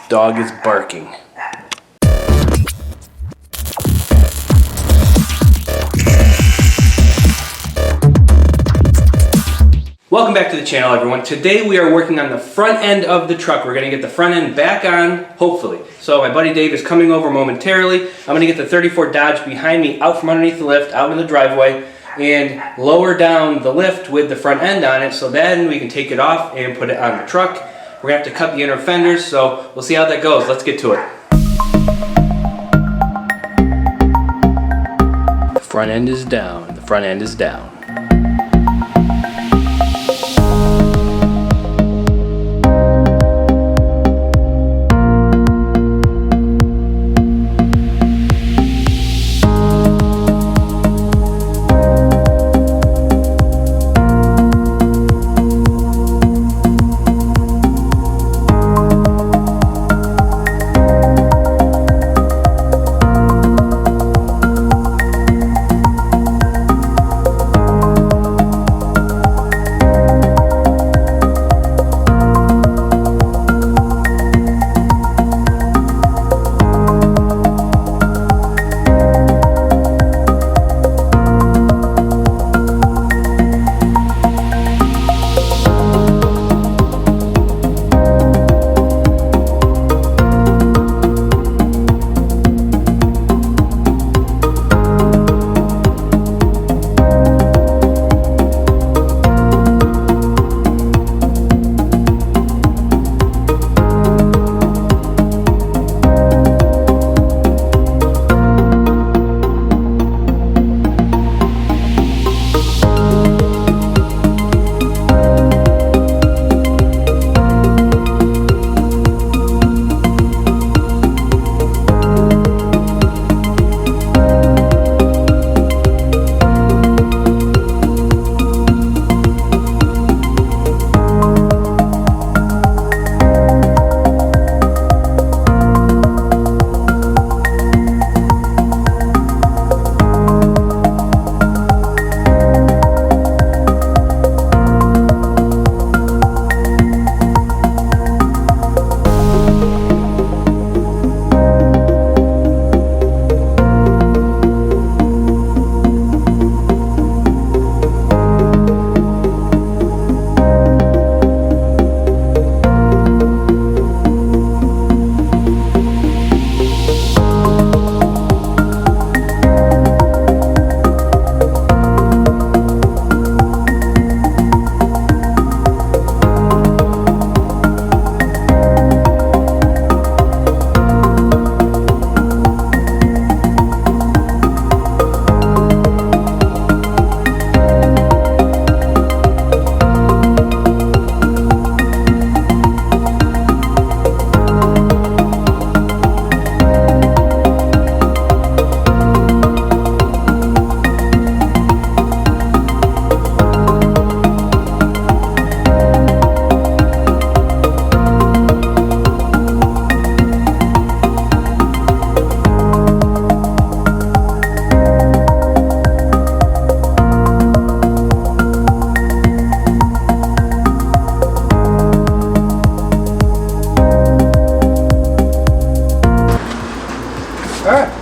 Dog is barking. Welcome back to the channel, everyone. Today we are working on the front end of the truck. We're going to get the front end back on, hopefully. So my buddy Dave is coming over momentarily. I'm going to get the 34 Dodge behind me out from underneath the lift, out in the driveway, and lower down the lift with the front end on it, so then we can take it off and put it on the truck. We're going to have to cut the inner fenders, so we'll see how that goes. Let's get to it. The front end is down. The front end is down.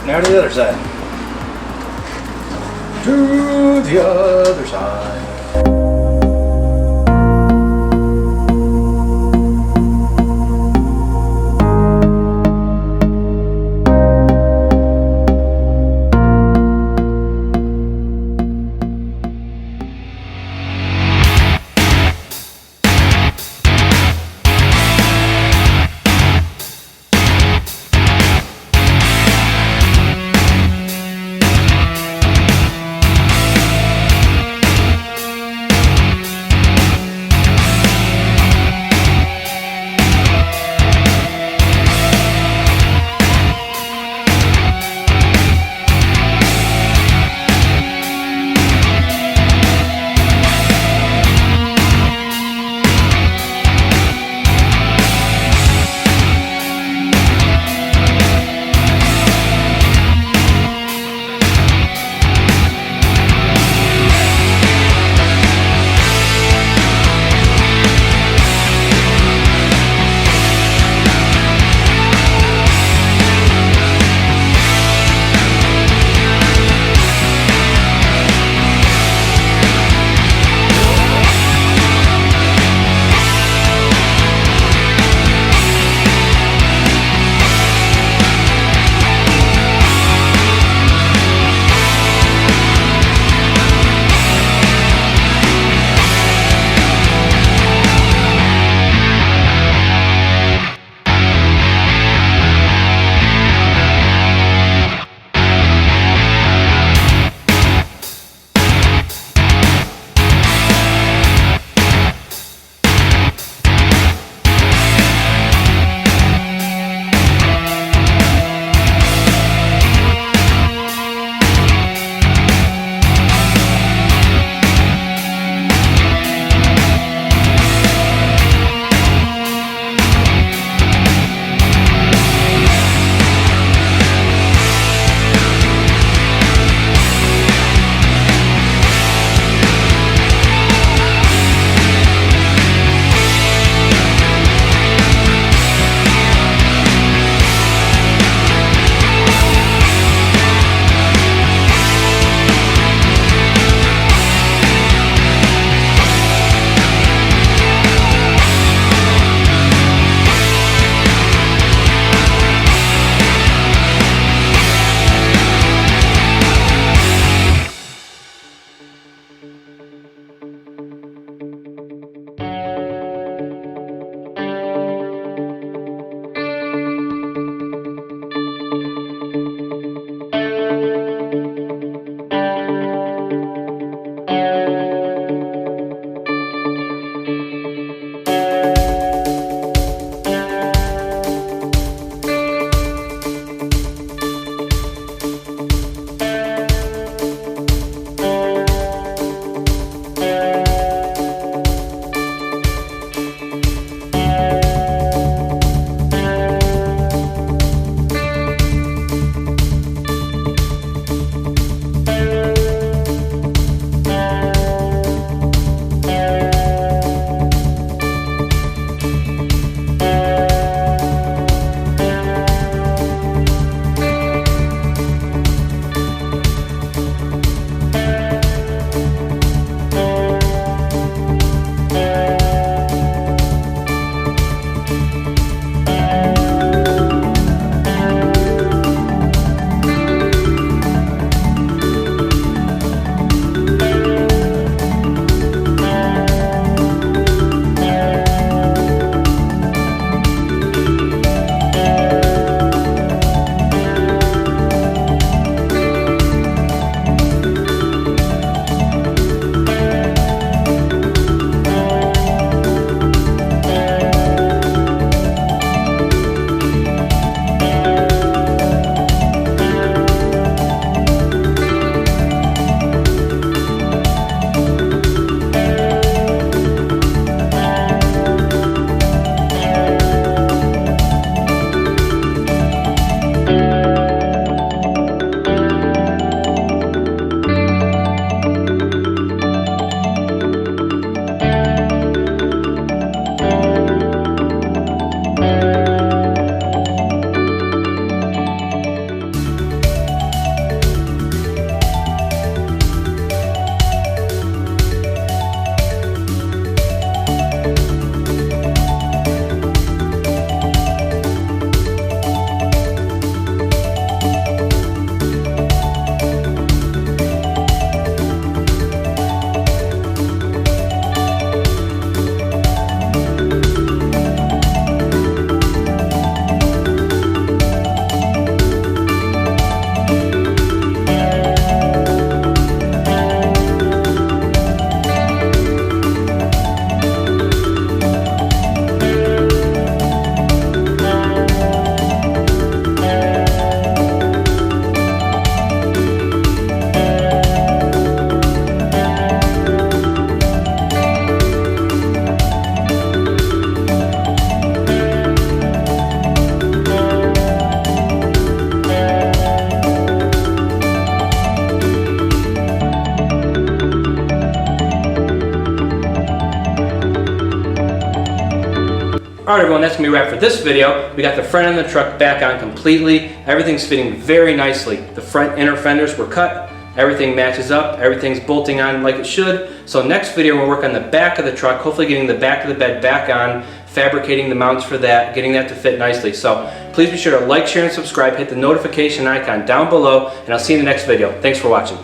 Now to the other side. To the other side. Alright everyone, that's going to be a wrap for this video. We got the front end of the truck back on completely. Everything's fitting very nicely. The front inner fenders were cut. Everything matches up. Everything's bolting on like it should. So next video we'll work on the back of the truck, hopefully getting the back of the bed back on, fabricating the mounts for that, getting that to fit nicely. So please be sure to like, share, and subscribe. Hit the notification icon down below, and I'll see you in the next video. Thanks for watching.